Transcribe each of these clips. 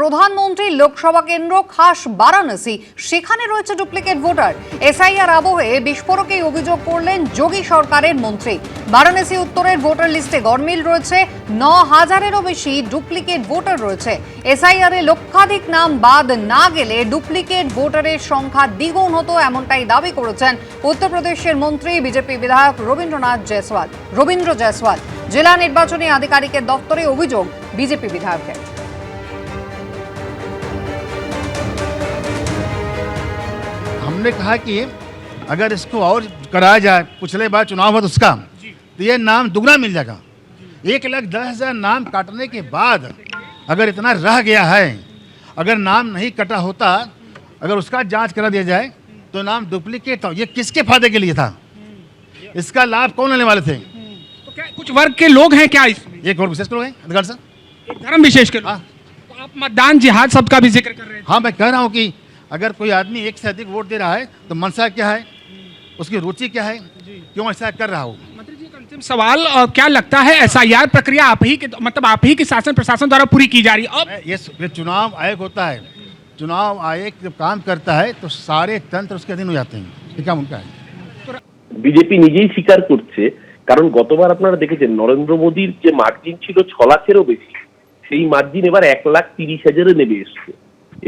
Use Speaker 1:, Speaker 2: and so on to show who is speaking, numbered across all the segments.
Speaker 1: প্রধানমন্ত্রীর লোকসভা কেন্দ্র খাস বারাণসী, সেখানে রয়েছে ডুপ্লিকেট ভোটার। এসআইআর আবহে বিস্ফোরকেই অভিযোগ করলেন যোগী সরকারের মন্ত্রী। বারাণসী উত্তরের ভোটার লিস্টে গরমিল রয়েছে, ৯,০০০-এরও বেশি ডুপ্লিকেট ভোটার রয়েছে। এসআইআর এ লক্ষাধিক নাম বাদ না গেলে ডুপ্লিকেট ভোটারের সংখ্যা দ্বিগুণ হতো, এমনটাই দাবি করেছেন উত্তরপ্রদেশের মন্ত্রী বিজেপি বিধায়ক রবীন্দ্র জয়সওয়াল। জেলা নির্বাচনী আধিকারিকের দপ্তরে অভিযোগ बीजेपी विधायक है।
Speaker 2: हमने कहा कि अगर इसको और कराया जाए, पिछले बार चुनाव हुआ तो उसका, तो ये नाम दुगना मिल जाएगा। 1,10,000 नाम काटने के बाद अगर इतना रह गया है, अगर नाम नहीं कटा होता, अगर उसका जांच करा दिया जाए तो नाम डुप्लीकेट था। ये किसके फायदे के लिए था? इसका लाभ कौन लेने वाले थे?
Speaker 3: तो क्या कुछ वर्ग के लोग हैं क्या इसमें?
Speaker 2: एक और विशेष लोग हैं, अधिकार सर,
Speaker 3: धर्म विशेष के लोग।
Speaker 2: हाँ।
Speaker 3: तो आप मतदान जिहाद सबका भी जिक्र कर रहे हैं।
Speaker 2: हाँ, मैं कह रहा हूँ कि अगर कोई आदमी एक से अधिक वोट दे रहा है तो मंशा क्या है, उसकी रुचि क्या है, क्यों ऐसा कर रहा हो।
Speaker 3: मंत्री जी, एक अंतिम सवाल, क्या लगता है एसआईआर प्रक्रिया आप ही के शासन प्रशासन द्वारा पूरी की जा रही है? अब
Speaker 2: ये चुनाव आयोग होता है, चुनाव आयोग जब काम करता है तो सारे तंत्र उसके अधीन हो जाते हैं। ये काम उनका है।
Speaker 4: বিজেপি নিজেই স্বীকার করছে, কারণ গতবার আপনারা দেখেছেন নরেন্দ্র মোদীর যে মার্জিন ছিল 6 লাখেরও বেশি, সেই মার্জিন এবার 1,30,000-এ নেমে এসছে।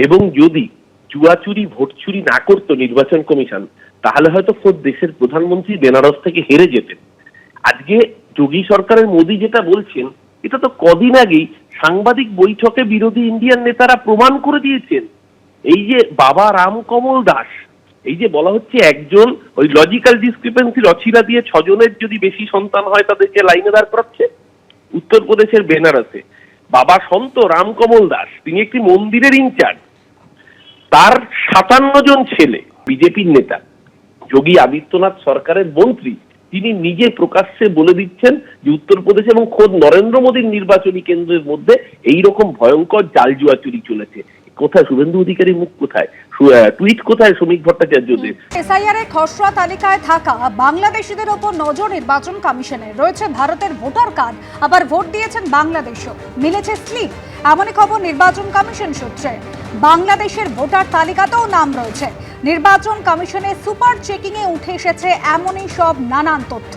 Speaker 4: এবং যদি চুয়াচুরি ভোট চুরি না করতো নির্বাচন কমিশন, তাহলে হয়তো খোদ দেশের প্রধানমন্ত্রী বেনারস থেকে হেরে যেতেন। আজকে যোগী সরকারের মোদী যেটা বলছেন, এটা তো কদিন আগেই সাংবাদিক বৈঠকে বিরোধী ইন্ডিয়ান নেতারা প্রমাণ করে দিয়েছেন। এই যে বাবা রামকমল দাস, এই যে বলা হচ্ছে একজন ওই লজিক্যাল ডিসক্রিপেন্সি রচিরা দিয়ে 6 জনের যদি বেশি সন্তান হয় তাদেরকে লাইনে দাঁড় করাচ্ছে উত্তরপ্রদেশের বেনারসে। বাবা সন্ত রামকমল দাস, তিনি একটি মন্দিরের ইনচার্জ, তার 57 জন ছেলে বিজেপির নেতা, যোগী আদিত্যনাথ সরকারের মন্ত্রী, তিনি নিজে প্রকাশ্যে বলে দিচ্ছেন যে উত্তরপ্রদেশ এবং খোদ নরেন্দ্র মোদীর নির্বাচনী কেন্দ্রের মধ্যে এইরকম ভয়ঙ্কর জাল জুয়া চুরি চলেছে। কোথায় শুভেন্দু অধিকারীর মুখ, কোথায় টুইট, কোথায় শ্রমিক ভট্টাচার্যদের?
Speaker 5: এসআইআর এর খসড়া তালিকায় থাকা বাংলাদেশিদের ওপর নজর নির্বাচন কমিশনের। রয়েছে ভারতের ভোটার কার্ড, আবার ভোট দিয়েছেন বাংলাদেশও, মিলেছে স্লিপ। এমনই খবর নির্বাচন কমিশন সূত্রে। বাংলাদেশের ভোটার তালিকাতেও নাম রয়েছে। নির্বাচন কমিশনের সুপার চেকিং এ উঠে এসেছে এমনই সব নানান তথ্য।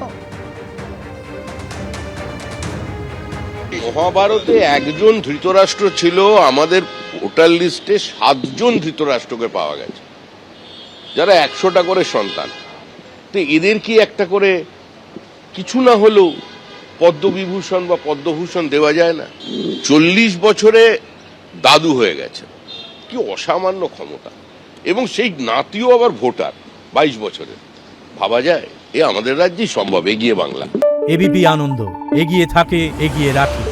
Speaker 6: মহাভারতে একজন ধৃতরাষ্ট্র ছিল, আমাদের ভোটার লিস্টে 7 জন ধৃতরাষ্ট্রকে পাওয়া গেছে, যারা 100টা করে সন্তান। তো এদের কি একটা করে কিছু না হলেও পদ্মবিভূষণ বা পদ্মভূষণ দেওয়া যায় না? 40 বছরে দাদু হয়ে গেছে, কি অসামান্য ক্ষমতা, এবং সেই নাতিও আবার ভোটার 22 বছরের। ভাবা যায় এ আমাদের রাজ্যেই সম্ভব। এগিয়ে বাংলা।
Speaker 7: এবিপি আনন্দ, এগিয়ে থাকে, এগিয়ে রাখে।